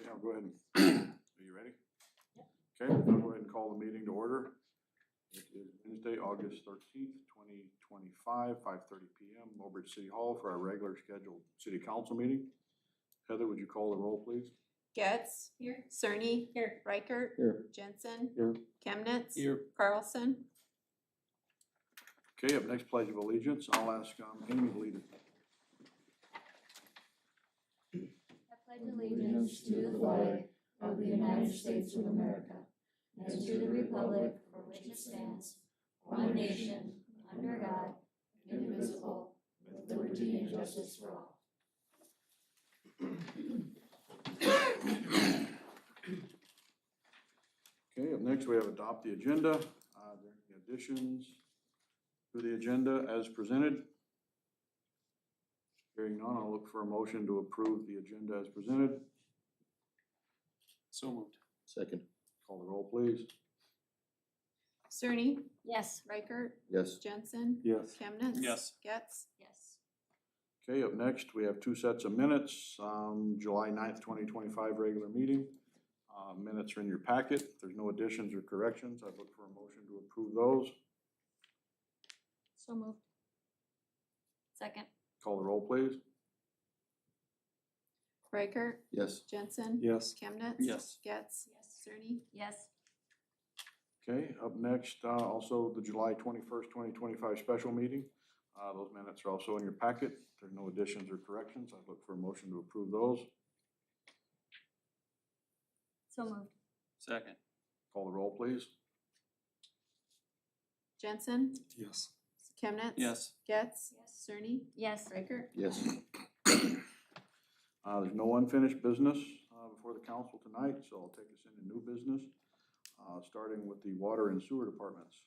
I'll go ahead and, are you ready? Okay, I'll go ahead and call the meeting to order. It is Wednesday, August 13th, 2025, 5:30 p.m., Mobridge City Hall for our regular scheduled city council meeting. Heather, would you call the roll, please? Getz. Here. Cerny. Here. Reichert. Here. Jensen. Here. Chemnitz. Here. Carlson. Okay, up next, Pledge of Allegiance. I'll ask Amy to lead it. I pledge allegiance to the flag of the United States of America and to the republic for which it stands, one nation, under God, indivisible, with liberty and justice for all. Okay, up next, we have adopt the agenda. Are there any additions to the agenda as presented? Hearing none, I'll look for a motion to approve the agenda as presented. So moved. Second. Call the roll, please. Cerny. Yes. Reichert. Yes. Jensen. Yes. Chemnitz. Yes. Getz. Yes. Okay, up next, we have two sets of minutes. July 9th, 2025 regular meeting. Minutes are in your packet. If there's no additions or corrections, I'd look for a motion to approve those. So moved. Second. Call the roll, please. Reichert. Yes. Jensen. Yes. Chemnitz. Yes. Getz. Yes. Cerny. Yes. Okay, up next, also the July 21st, 2025 special meeting. Those minutes are also in your packet. If there are no additions or corrections, I'd look for a motion to approve those. So moved. Second. Call the roll, please. Jensen. Yes. Chemnitz. Yes. Getz. Yes. Cerny. Yes. Reichert. Yes. There's no unfinished business before the council tonight, so I'll take us into new business, starting with the water and sewer departments.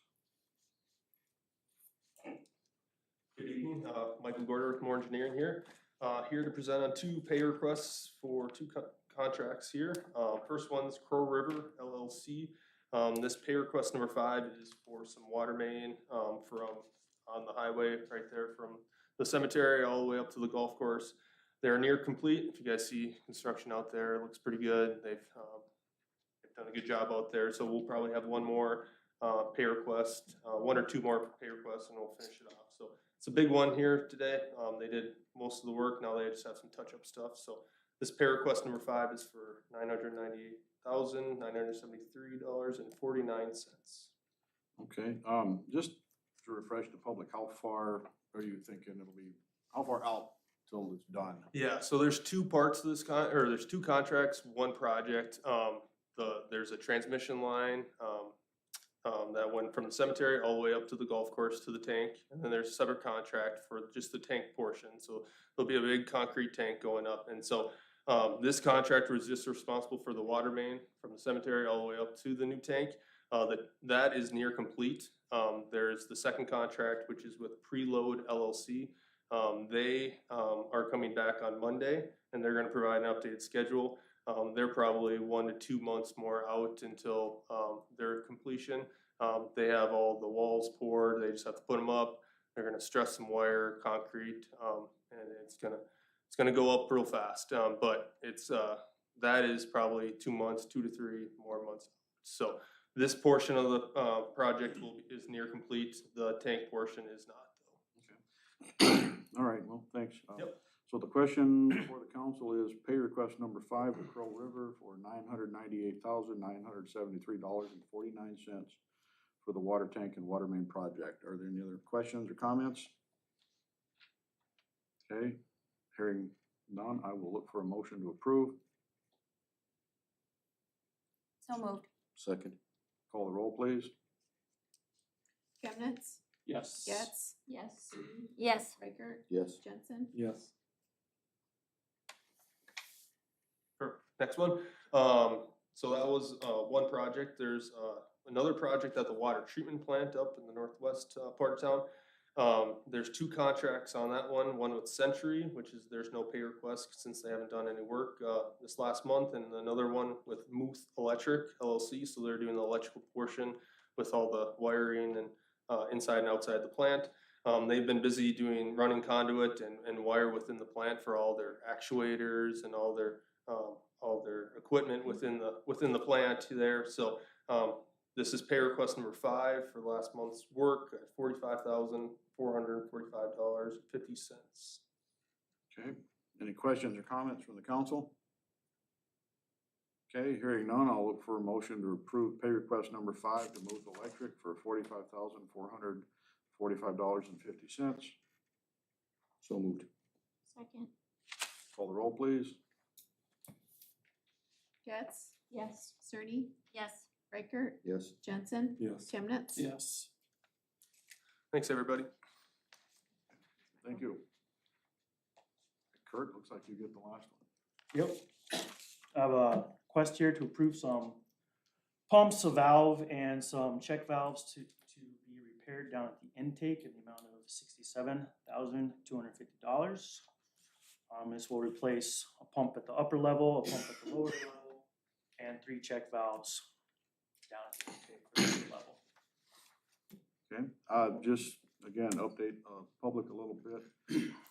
Good evening, Michael Gorder with More Engineering here. Here to present on two pay requests for two contracts here. First one's Crow River LLC. This pay request number 5 is for some water main from on the highway right there from the cemetery all the way up to the golf course. They're near complete. If you guys see construction out there, it looks pretty good. They've done a good job out there. So we'll probably have one more pay request, one or two more pay requests, and we'll finish it off. So it's a big one here today. They did most of the work. Now they just have some touch-up stuff. So this pay request number 5 is for $998,973.49. Okay, just to refresh the public, how far are you thinking it'll be, how far out till it's done? Yeah, so there's two parts to this there's two contracts, one project. There's a transmission line that went from the cemetery all the way up to the golf course to the tank, and then there's a separate contract for just the tank portion. So there'll be a big concrete tank going up, and so this contractor was just responsible for the water main from the cemetery all the way up to the new tank. That is near complete. There's the second contract, which is with Preload LLC. They are coming back on Monday, and they're going to provide an updated schedule. They're probably 1 to 2 months more out until their completion. They have all the walls poured. They just have to put them up. They're going to stress some wire, concrete, and it's gonna go up real fast. But it's that is probably 2 months, 2 to 3 more months. So this portion of the project is near complete. The tank portion is not, though. Okay. All right, well, thanks. Yep. So the question for the council is pay request number 5 with Crow River for $998,973.49 for the water tank and water main project. Are there any other questions or comments? Okay, hearing none, I will look for a motion to approve. So moved. Second. Call the roll, please. Chemnitz. Yes. Getz. Yes. Yes. Reichert. Yes. Jensen. Yes. Next one. So that was one project. There's another project at the water treatment plant up in the northwest part of town. There's two contracts on that one with Century, which is there's no pay request since they haven't done any work this last month, and another one with Muth Electric LLC. So they're doing the electrical portion with all the wiring and inside and outside the plant. They've been busy running conduit and wire within the plant for all their actuators and all all their equipment within the plant there. So, this is pay request number 5 for last month's work at $45,445.50. Okay, any questions or comments from the council? Okay, hearing none, I'll look for a motion to approve pay request number 5 to Move Electric for $45,445.50. So moved. Second. Call the roll, please. Getz, Yes. Cerny, Yes. Reichert, Yes. Jensen, Yes. Chemnitz. Yes. Thanks, everybody. Thank you. Kurt, looks like you get the last one. Yep. I have a request here to approve some pumps, a valve, and some check valves to be repaired down at the intake in the amount of $67,250. This will replace a pump at the upper level, a pump at the lower level, and 3 check valves down at the intake for the upper level. Okay, just again, update, public a little bit.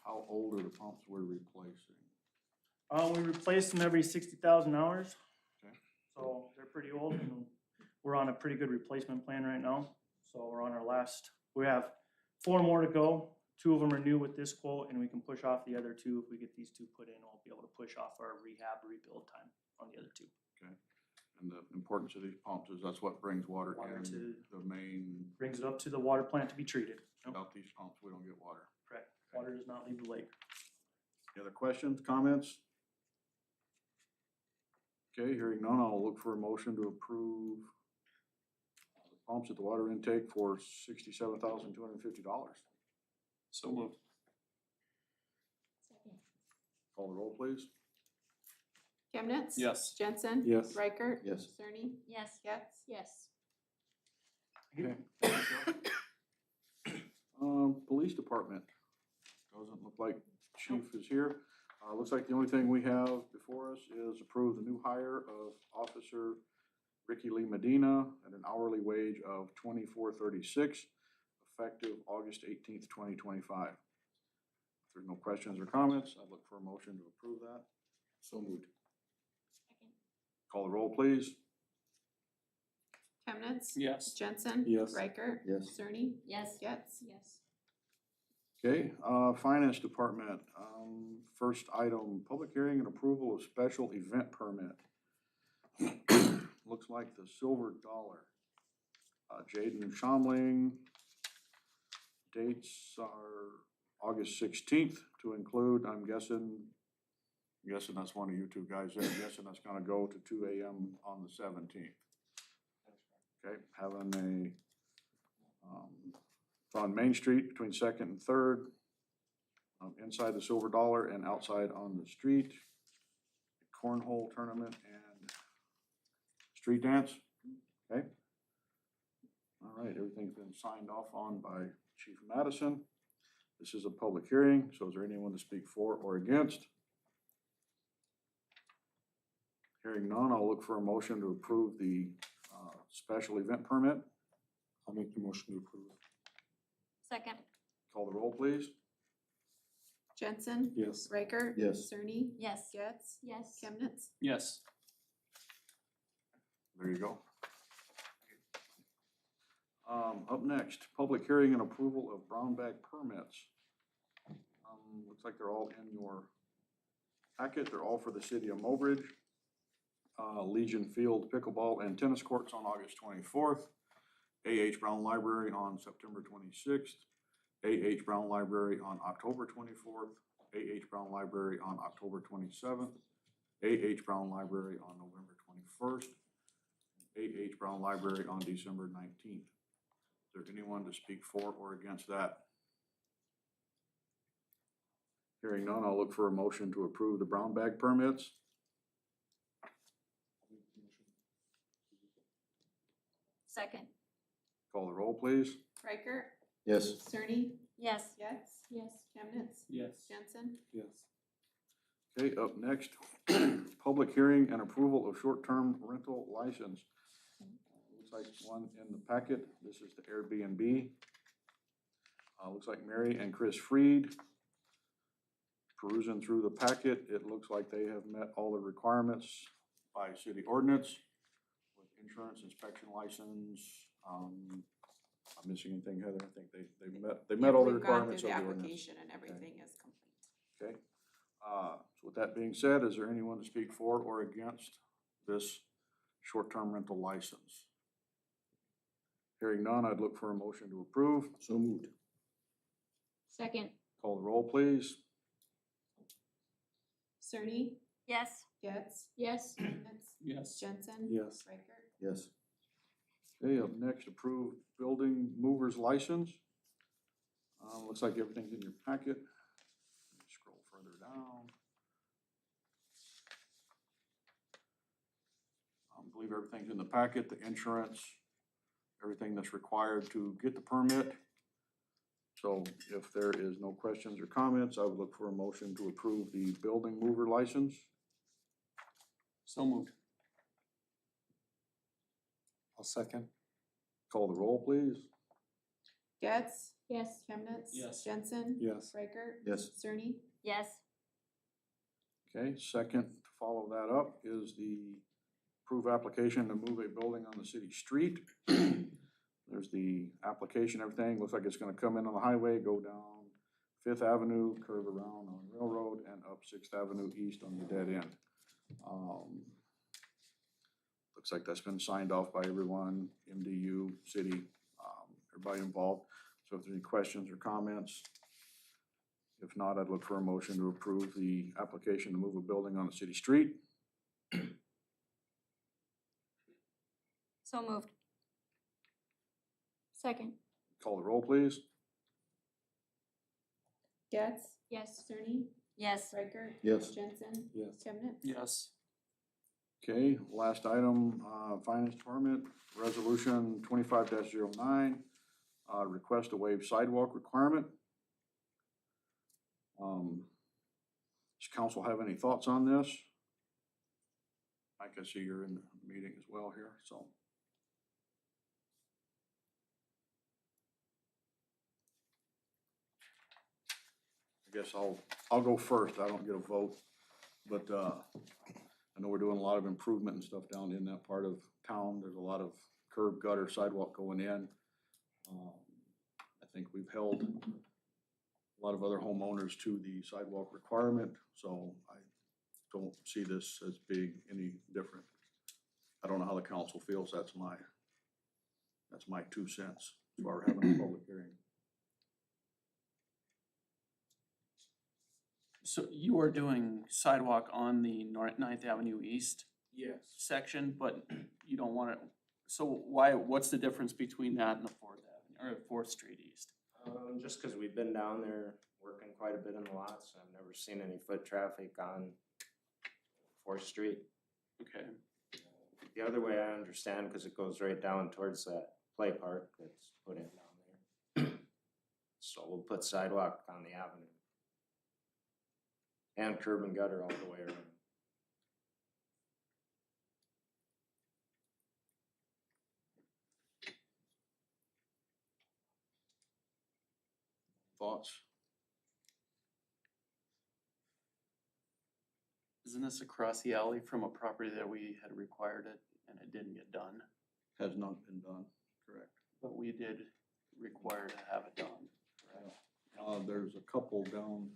How old are the pumps we're replacing? We replace them every 60,000 hours. Okay. So they're pretty old and we're on a pretty good replacement plan right now. So we're on our last, we have 4 more to go. 2 of them are new with this quote and we can push off the other 2. If we get these 2 put in, we'll be able to push off our rehab rebuild time on the other 2. Okay, and the importance of these pumps is that's what brings water Water in to- the main, Brings it up to the water plant to be treated. Yep, without these pumps, we don't get water. correct. Water does not leave the lake. Any other questions, comments? Okay, hearing none, I'll look for a motion to approve the pumps at the water intake for $67,250. So moved. Second. Call the roll, please. Chemnitz. Yes. Jensen. Yes. Reichert. Yes. Cerny, Yes. Getz. Yes. Okay. Police department, doesn't look like chief is here. Looks like the only thing we have before us is approve the new hire of Officer Ricky Lee Medina at an hourly wage of $24.36, effective August 18th, 2025. If there's no questions or comments, I'd look for a motion to approve that. So moved. Second. Call the roll, please. Chemnitz. Yes. Jensen. Yes. Reichert. Yes. Cerny, Yes. Getz. Yes. Okay, finance department, first item, public hearing and approval of special event permit. Looks like the Silver Dollar. Jaden Shomling. Dates are August 16th to include, I'm guessing that's one of you 2 guys there, I'm guessing that's gonna go to 2 AM on the 17th. Okay, having a, it's on Main Street between 2nd and 3rd, inside the Silver Dollar and outside on the street. Cornhole tournament and street dance, okay? All right, everything's been signed off on by Chief Madison. This is a public hearing, so is there anyone to speak for or against? Hearing none, I'll look for a motion to approve the special event permit. I'll make the motion to approve. Second. Call the roll, please. Jensen. Yes. Reichert. Yes. Cerny, Yes. Getz. Yes. Chemnitz. Yes. There you go. Up next, public hearing and approval of brown bag permits. Looks like they're all in your packet. They're all for the city of Mobridge. Legion Field pickleball and tennis courts on August 24th. A.H. Brown Library on September 26th. A.H. Brown Library on October 24th. A.H. Brown Library on October 27th. A.H. Brown Library on November 21st. A.H. Brown Library on December 19th. Is there anyone to speak for or against that? Hearing none, I'll look for a motion to approve the brown bag permits. Second. Call the roll, please. Reichert. Yes. Cerny, Yes. Getz. Yes. Chemnitz. Yes. Jensen. Yes. Okay, up next, public hearing and approval of short-term rental license. Looks like one in the packet. This is the Airbnb. Looks like Mary and Chris Freed. perusing through the packet, it looks like they have met all the requirements by city ordinance with insurance, inspection license. I'm missing anything, Heather? I think they met all the requirements of the We've gone through the ordinance. application and everything is complete. Okay, so with that being said, is there anyone to speak for or against this short-term rental license? Hearing none, I'd look for a motion to approve. So moved. Second. Call the roll, please. Cerny, Yes. Getz, Yes. Chemnitz, Yes. Jensen. Yes. Reichert. Yes. Okay, up next, approved building movers license. Looks like everything's in your packet. Scroll further down. I believe everything's in the packet, the insurance, everything that's required to get the permit. So if there is no questions or comments, I would look for a motion to approve the building mover license. So moved. I'll second. Call the roll, please. Getz, Yes. Chemnitz. Yes. Jensen. Yes. Reichert. Yes. Cerny. Yes. Okay, second, to follow that up is the approve application to move a building on the city street. There's the application, everything, looks like it's gonna come in on the highway, go down Fifth Avenue, curve around on Railroad, and up Sixth Avenue East on the dead end. Looks like that's been signed off by everyone, MDU, city, everybody involved. So if there's any questions or comments, if not, I'd look for a motion to approve the application to move a building on the city street. So moved. Second. Call the roll, please. Getz, Yes. Cerny, Yes. Reichert. Yes. Jensen. Yes. Chemnitz. Yes. Okay, last item, Finance Department, Resolution 25-09, request to waive sidewalk requirement. Does council have any thoughts on this? Mike, I see you're in the meeting as well here, so. I guess I'll go first. I don't get a vote, but, I know we're doing a lot of improvement and stuff down in that part of town. There's a lot of curb, gutter, sidewalk going in. I think we've held a lot of other homeowners to the sidewalk requirement, so I don't see this as being any different. I don't know how the council feels. That's my 2 cents as far as having a public hearing. So you are doing sidewalk on the Ninth Avenue East Yes. section, but you don't want it, so what's the difference between that and the Fourth Avenue, or Fourth Street East? Just because we've been down there working quite a bit in the lots, I've never seen any foot traffic on Fourth Street. Okay, The other way I understand, because it goes right down towards that play park that's put in down there. So we'll put sidewalk on the avenue. And curb and gutter all the way around. Thoughts? isn't this across the alley from a property that we had required it and it didn't get done? Has not been done, correct. But we did require to have it done, correct? There's a couple down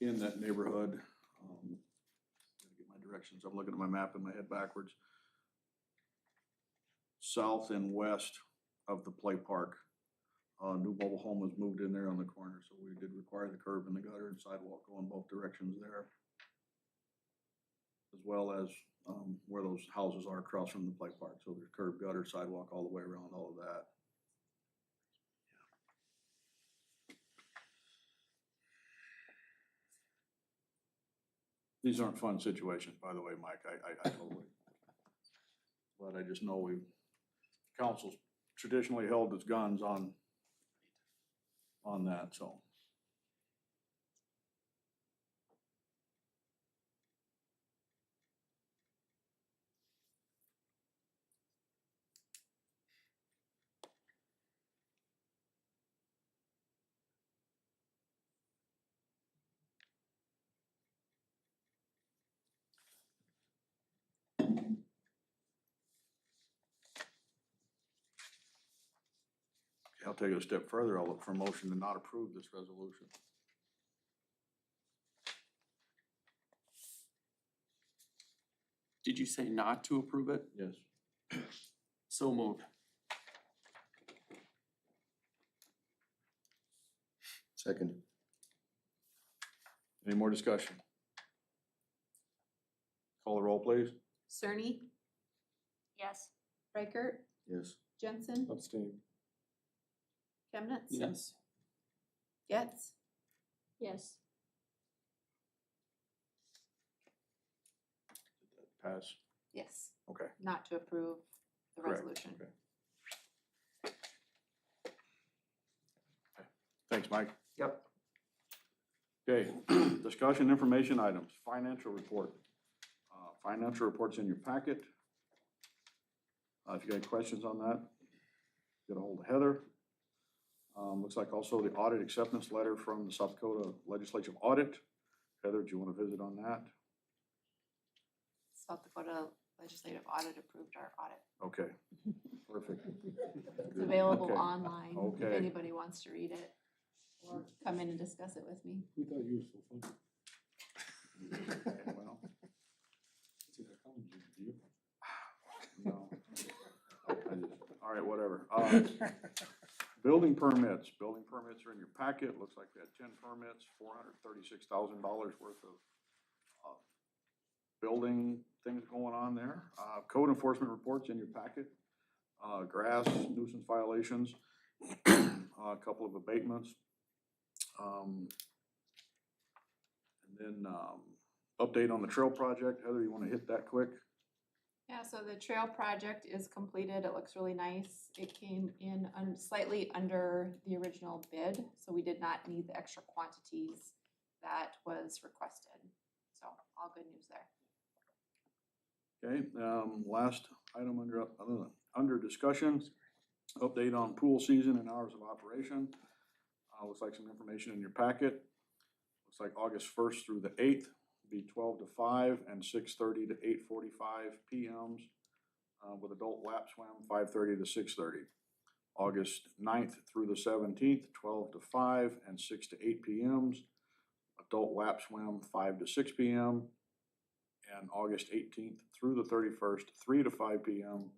in that neighborhood. Gotta get my directions. I'm looking at my map in my head backwards. South and west of the play park. New mobile home was moved in there on the corner, so we did require the curb and the gutter and sidewalk going both directions there. As well as, where those houses are across from the play park. So there's curb, gutter, sidewalk all the way around all of that. These aren't fun situations, by the way, Mike, I totally. But I just know council's traditionally held its guns on that, so. I'll take it a step further. I'll look for a motion to not approve this resolution. Did you say not to approve it? Yes. So moved. Second. Any more discussion? Call the roll, please. Cerny, Yes. Reichert, Yes. Jensen, Abstain. Chemnitz. Yes. Getz, Yes. Pass. yes, Okay. not to approve the Correct. resolution. Okay. Thanks, Mike. Yep. Okay, discussion information items, financial report. Financial report's in your packet. If you got any questions on that, get a hold of Heather. Looks like also the audit acceptance letter from the South Dakota Legislative Audit. Heather, do you want to visit on that? South Dakota Legislative Audit approved our audit. Okay, perfect. It's available Okay. online if Okay. anybody wants to read it or come in and discuss it with me. Who thought you were so funny? Okay, well, See that coming, do you? no. All right, whatever. Building permits are in your packet. Looks like we had 10 permits, $436,000 worth of building things going on there. Code enforcement reports in your packet. Grass nuisance violations, a couple of abatements. And then update on the trail project. Heather, you want to hit that quick? Yeah, so the trail project is completed. It looks really nice. It came in slightly under the original bid, so we did not need the extra quantities that was requested. So all good news there. Okay, last item under discussion, update on pool season and hours of operation. Looks like some information in your packet. Looks like August 1st through the 8th, be 12 to 5 and 6:30 to 8:45 p.m. With adult lap swim, 5:30 to 6:30. August 9th through the 17th, 12 to 5 and 6 to 8 p.m. Adult lap swim, 5 to 6 p.m. And August 18th through the 31st, 3 to 5 p.m.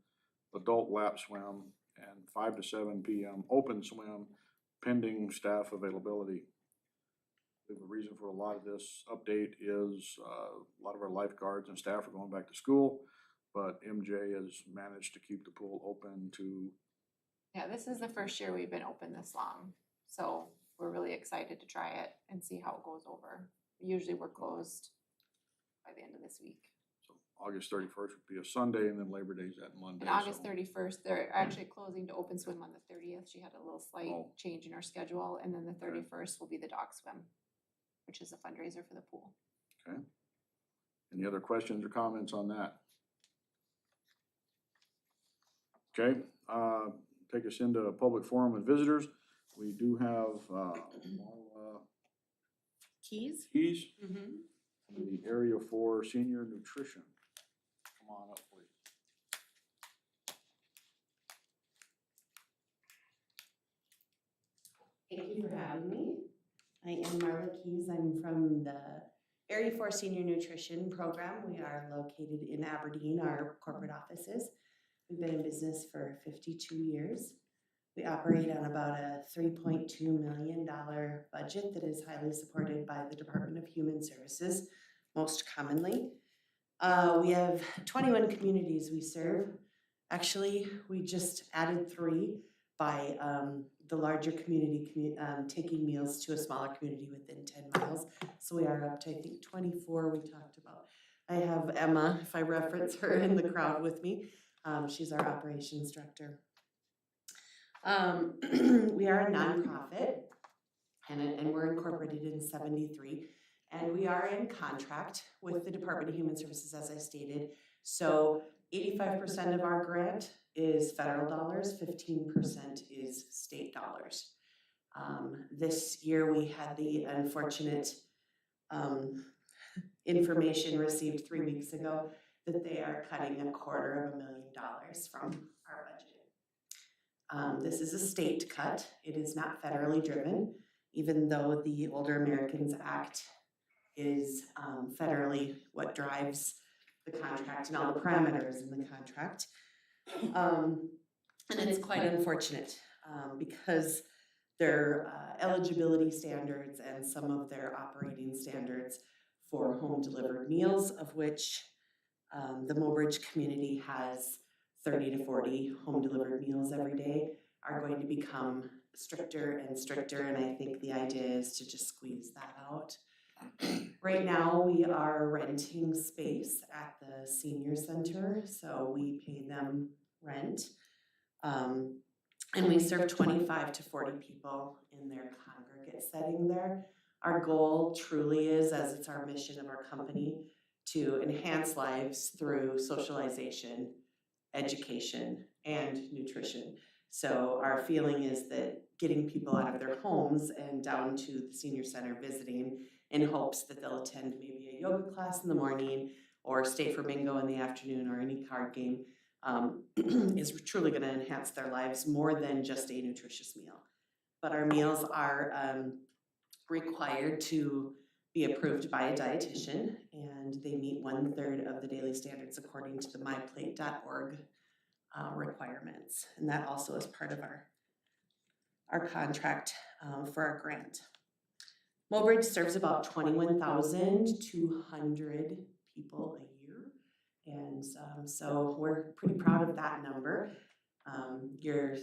Adult lap swim and 5 to 7 p.m. open swim, pending staff availability. The reason for a lot of this update is a lot of our lifeguards and staff are going back to school, but MJ has managed to keep the pool open to. Yeah, this is the first year we've been open this long, so we're really excited to try it and see how it goes over. Usually we're closed by the end of this week. So August 31st would be a Sunday, and then Labor Day's that Monday. And August so- 31st, they're actually closing to open swim on the 30th. She had a little slight Oh. change in our schedule, and then the Okay. 31st will be the dog swim, which is a fundraiser for the pool. Okay. Any other questions or comments on that? Okay, take us into a public forum with visitors. We do have Marla Keys? Keys, Mm-hmm. the Area 4 Senior Nutrition. Come on up, please. Thank you for having me. I am Marla Keys. I'm from the Area 4 Senior Nutrition Program. We are located in Aberdeen, our corporate offices. We've been in business for 52 years. We operate on about a $3.2 million budget that is highly supported by the Department of Human Services, most commonly. We have 21 communities we serve. Actually, we just added 3 by the larger community taking meals to a smaller community within 10 miles. So we are up to, I think, 24 we talked about. I have Emma, if I reference her in the crowd with me. She's our operations director. We are a nonprofit, and we're incorporated in 73. And we are in contract with the Department of Human Services, as I stated. So 85% of our grant is federal dollars, 15% is state dollars. This year we had the unfortunate information received 3 weeks ago that they are cutting $250,000 from our budget. This is a state cut. It is not federally driven, even though the Older Americans Act is federally what drives the contract and all the parameters in the contract. And it's quite unfortunate because their eligibility standards and some of their operating standards for home delivered meals, of which the Mobridge community has 30 to 40 home delivered meals every day, are going to become stricter and stricter, and I think the idea is to just squeeze that out. Right now, we are renting space at the senior center, so we pay them rent. And we serve 25 to 40 people in their congregate setting there. Our goal truly is, as it's our mission of our company, to enhance lives through socialization, education, and nutrition. So our feeling is that getting people out of their homes and down to the senior center visiting in hopes that they'll attend maybe a yoga class in the morning or stay for bingo in the afternoon or any card game is truly going to enhance their lives more than just a nutritious meal. But our meals are required to be approved by a dietitian, and they meet 1/3 of the daily standards according to the myplate.org requirements. And that also is part of our contract for our grant. Mobridge serves about 21,200 people a year. And so we're pretty proud of that number. Your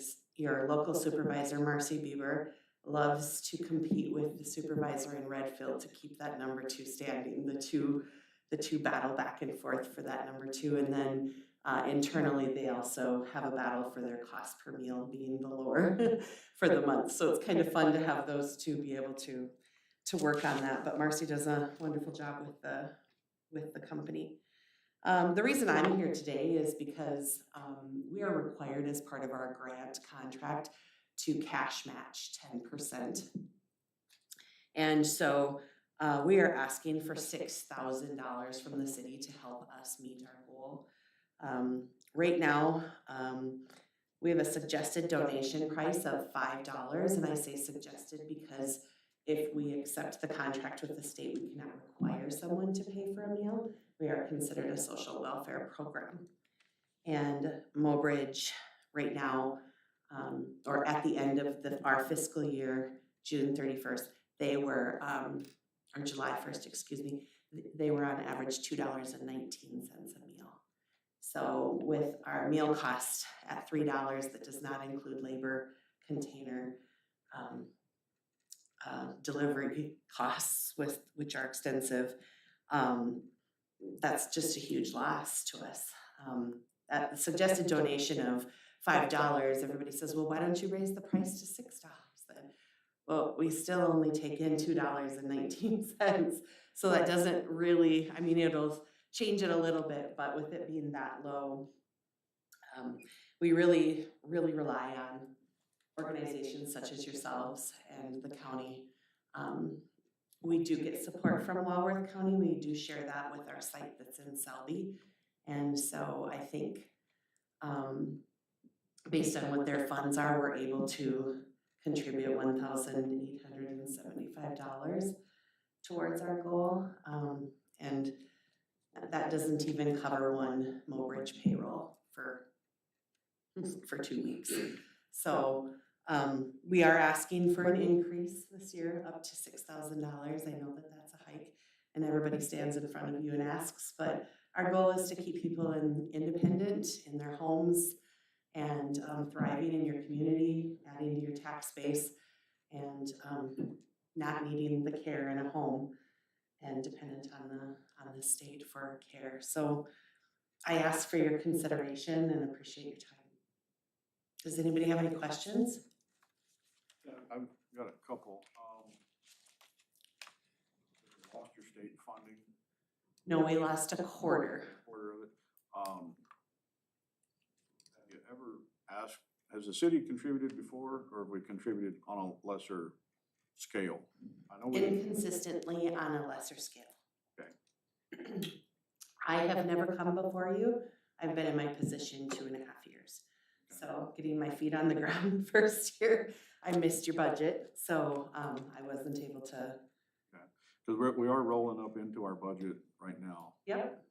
local supervisor, Marcy Bieber, loves to compete with the supervisor in Redfield to keep that number 2 standing. The two battle back and forth for that number 2. And then internally, they also have a battle for their cost per meal being the lower for the month. So it's kind of fun to have those two be able to work on that. But Marcy does a wonderful job with the company. The reason I'm here today is because we are required as part of our grant contract to cash match 10%. And so we are asking for $6,000 from the city to help us meet our goal. Right now, we have a suggested donation price of $5, and I say suggested because if we accept the contract with the state, we cannot require someone to pay for a meal. We are considered a social welfare program. And Mobridge right now, or at the end of our fiscal year, June 31st, they were, or July 1st, excuse me, they were on average $2.19 a meal. So with our meal cost at $3, that does not include labor, container, delivery costs, which are extensive, that's just a huge loss to us. At the suggested donation of $5, everybody says, well, why don't you raise the price to $6 then? Well, we still only take in $2.19. So that doesn't really, I mean, it'll change it a little bit, but with it being that low, we really, really rely on organizations such as yourselves and the county. We do get support from Walworth County. We do share that with our site that's in Selby. And so I think based on what their funds are, we're able to contribute $1,875 towards our goal. And that doesn't even cover one Mobridge payroll for 2 weeks. So we are asking for an increase this year up to $6,000. I know that that's a hike and everybody stands in front of you and asks, but our goal is to keep people independent in their homes and thriving in your community, adding to your tax base, and not needing the care in a home and dependent on the state for care. So I ask for your consideration and appreciate your time. Does anybody have any questions? Yeah, I've got a couple. Lost your state funding? No, we lost a quarter. Quarter of it. Have you ever asked, has the city contributed before, or have we contributed on a lesser scale? I know we. Inconsistently on a lesser scale. Okay. I have never come before you. I've been in my position 2.5 years. So getting my feet on the ground the first year. I missed your budget, so, I wasn't able to, Cause we are rolling up into our budget right now. yep.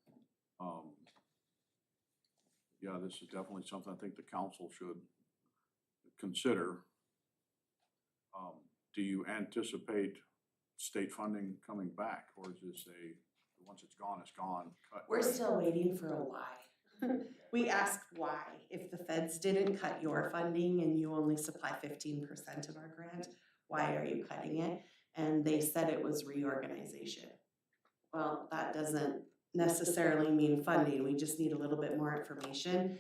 Yeah, this is definitely something I think the council should consider. Do you anticipate state funding coming back, or is this once it's gone, cut? We're still waiting for a why. We asked why. If the feds didn't cut your funding and you only supply 15% of our grant, why are you cutting it? And they said it was reorganization. Well, that doesn't necessarily mean funding. We just need a little bit more information.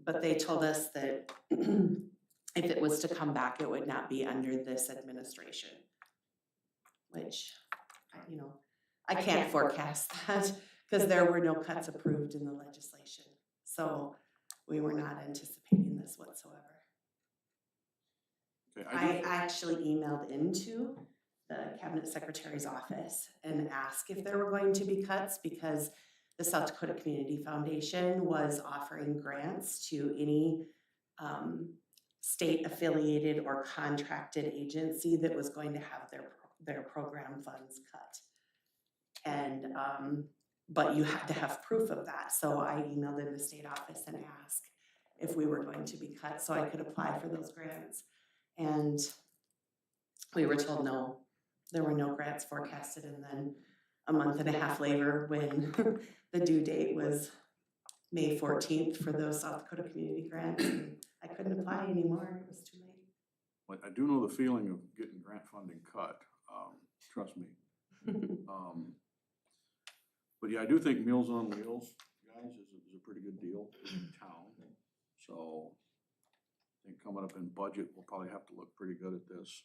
But they told us that if it was to come back, it would not be under this administration. Which, you know, I can't forecast that because there were no cuts approved in the legislation. So we were not anticipating this whatsoever. Okay, I actually emailed into the cabinet secretary's office and asked if there were going to be cuts because the South Dakota Community Foundation was offering grants to any state affiliated or contracted agency that was going to have their program funds cut. And, but you have to have proof of that. So I emailed in the state office and asked if we were going to be cut so I could apply for those grants. And we were told no, there were no grants forecasted. And then a month and a half later, when the due date was May 14th for those South Dakota community grants, I couldn't apply anymore. It was too late. But I do know the feeling of getting grant funding cut, trust me. But yeah, I do think Meals on Wheels, guys, is a pretty good deal in town. So I think coming up in budget, we'll probably have to look pretty good at this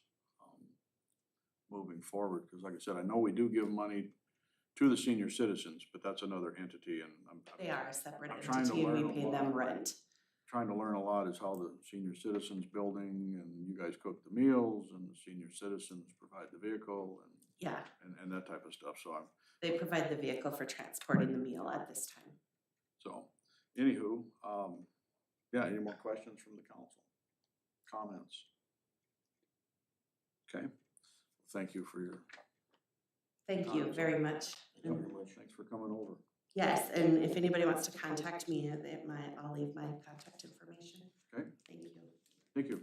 moving forward. Because like I said, I know we do give money to the senior citizens, but that's another entity, and They are a separate I'm trying to entity and we learn a pay lot. them rent. trying to learn a lot is how the senior citizens building, and you guys cook the meals, and the senior citizens provide the vehicle, Yeah, and that type of stuff. So they provide the vehicle for transporting the meal at this time. so, anywho, yeah, any more questions from the council? Comments? Okay, thank you for your, Thank you very much. thank you very much. Thanks for coming over. Yes, and if anybody wants to contact me, I'll leave my contact information. Okay. Thank you. Thank you.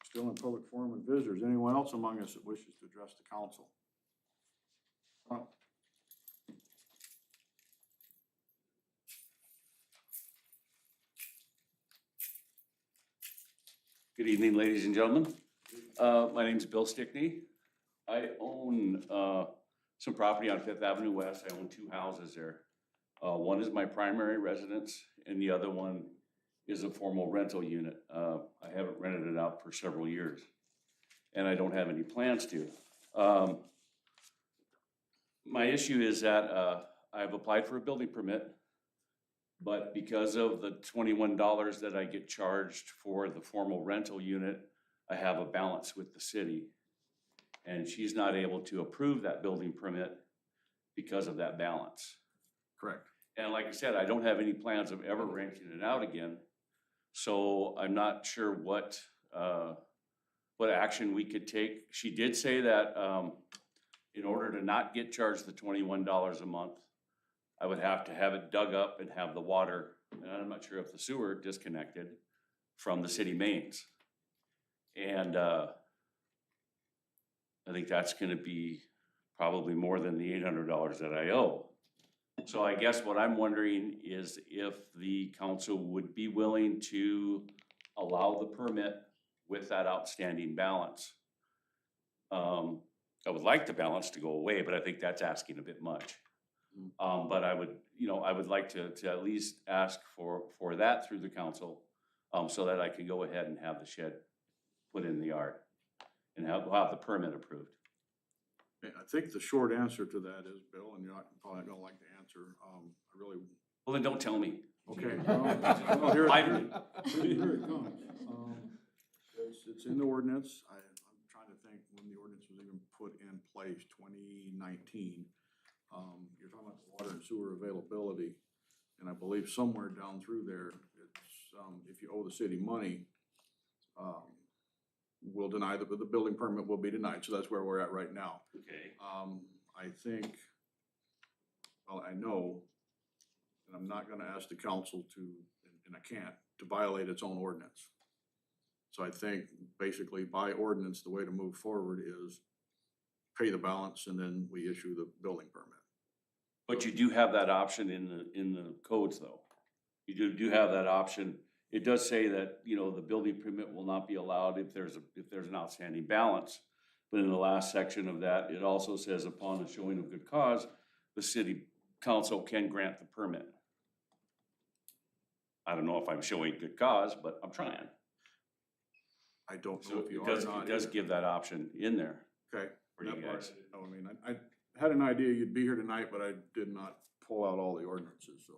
Still in public forum and visitors. Anyone else among us that wishes to address the council? Good evening, ladies and gentlemen. My name's Bill Stickney. I own some property on Fifth Avenue West. I own two houses there. One is my primary residence and the other one is a formal rental unit. I haven't rented it out for several years and I don't have any plans to. My issue is that I've applied for a building permit, but because of the $21 that I get charged for the formal rental unit, I have a balance with the city. And she's not able to approve that building permit because of that balance. Correct. And like I said, I don't have any plans of ever renting it out again. So I'm not sure what action we could take. She did say that in order to not get charged the $21 a month, I would have to have it dug up and have the water, and I'm not sure if the sewer disconnected from the city mains. And I think that's gonna be probably more than the $800 that I owe. So I guess what I'm wondering is if the council would be willing to allow the permit with that outstanding balance. I would like the balance to go away, but I think that's asking a bit much. But I would, I would like to at least ask for that through the council, so that I can go ahead and have the shed put in the yard and have the permit approved. Okay, I think the short answer to that is, Bill, and you're not, probably don't like the answer, I really, Well, then don't tell me. okay. Well, here it comes. It's in the ordinance. I'm trying to think when the ordinance was even put in place, 2019. You're talking about the water and sewer availability, and I believe somewhere down through there, it's if you owe the city money, we'll deny the building permit will be denied, so that's where we're at right now. Okay. I think, well, I know, and I'm not gonna ask the council to, and I can't, to violate its own ordinance. So I think basically by ordinance, the way to move forward is pay the balance and then we issue the building permit. But you do have that option in the codes though. You do have that option. It does say that, you know, the building permit will not be allowed if there's an outstanding balance. But in the last section of that, it also says upon a showing of good cause, the city council can grant the permit. I don't know if I'm showing good cause, but I'm trying. I don't know So if you it are does, or not. it does either. give that option in there Okay. for you That part guys. I didn't know. I mean, I had an idea you'd be here tonight, but I did not pull out all the ordinances, so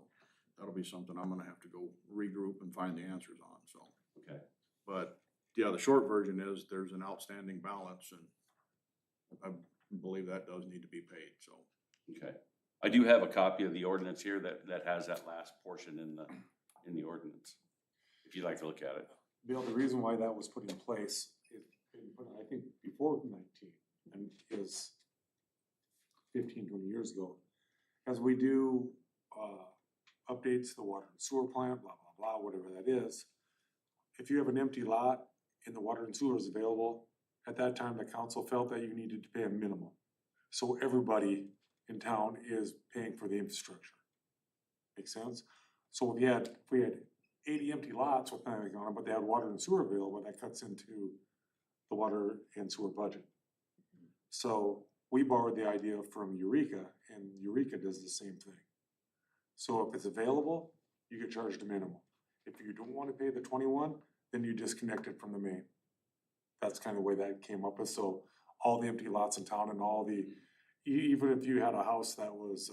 that'll be something I'm gonna have to go regroup and find the answers on, so. Okay. But, yeah, the short version is there's an outstanding balance and I believe that does need to be paid, so. Okay. I do have a copy of the ordinance here that has that last portion in the ordinance, if you'd like to look at it. Bill, the reason why that was put in place is, I think before 19, and is 15, 20 years ago. As we do, updates to the water and sewer plant, blah, blah, blah, whatever that is. If you have an empty lot and the water and sewer is available, at that time, the council felt that you needed to pay a minimum. So everybody in town is paying for the infrastructure. Make sense? So if we had 80 empty lots with nothing on them, but they had water and sewer available, that cuts into the water and sewer budget. So we borrowed the idea from Eureka, and Eureka does the same thing. So if it's available, you get charged a minimum. If you don't wanna pay the 21, then you disconnect it from the main. That's kind of the way that came up with, so all the empty lots in town and all the, even if you had a house that was,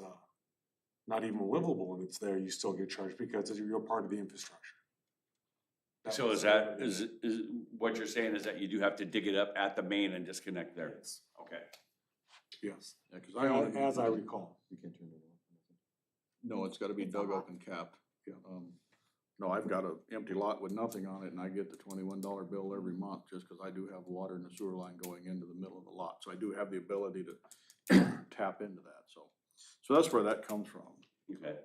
not even livable and it's there, you still get charged because you're part of the infrastructure. So is what you're saying is that you do have to dig it up at the main and disconnect there? Yes. Okay. Yes, Yeah, cause I own it. as I recall. You can't turn it off. No, it's gotta be dug up and capped. Yeah. No, I've got an empty lot with nothing on it and I get the $21 bill every month just cause I do have water and a sewer line going into the middle of the lot. So I do have the ability to tap into that, so that's where that comes from. Okay.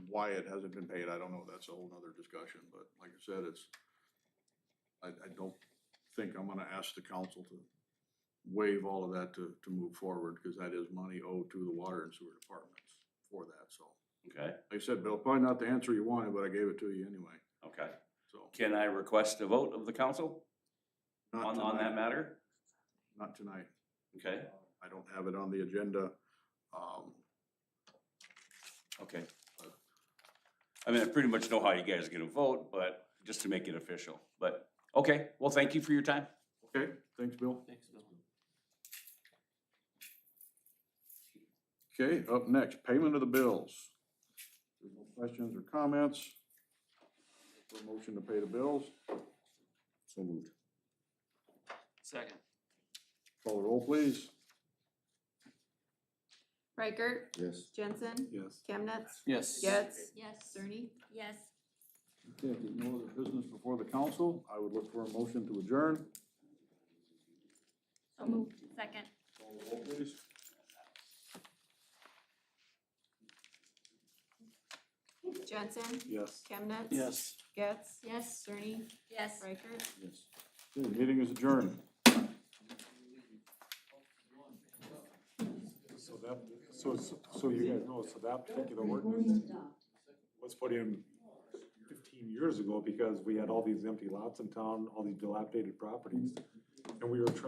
Why it hasn't been paid, I don't know, that's a whole nother discussion, but like I said, I don't think I'm gonna ask the council to waive all of that to move forward, cause that is money owed to the water and sewer departments for that, so. Okay. Like I said, Bill, probably not the answer you wanted, but I gave it to you anyway, Okay. so. Can I request a vote of the council Not on tonight. that matter? Not tonight. Okay. I don't have it on the agenda. Okay. I mean, I pretty much know how you guys are gonna vote, but just to make it official, but, okay, well, thank you for your time. Okay, thanks, Bill. Thanks, Bill. Okay, up next, payment of the bills. There's no questions or comments. For a motion to pay the bills, So moved. Second. call the roll, please. Reichert, Yes. Jensen, Yes. Chemnitz, Yes. Getz, Yes. Cerny. Yes. Okay, if there's no other business before the council, I would look for a motion to adjourn. So moved. Second. Call the roll, please. Jensen, Yes. Chemnitz. Yes. Getz. Yes. Cerny. Yes. Reichert. Yes. Okay, the meeting is adjourned. So you guys know, so that particular ordinance was put in 15 years ago because we had all these empty lots in town, all these dilapidated properties. And we were trying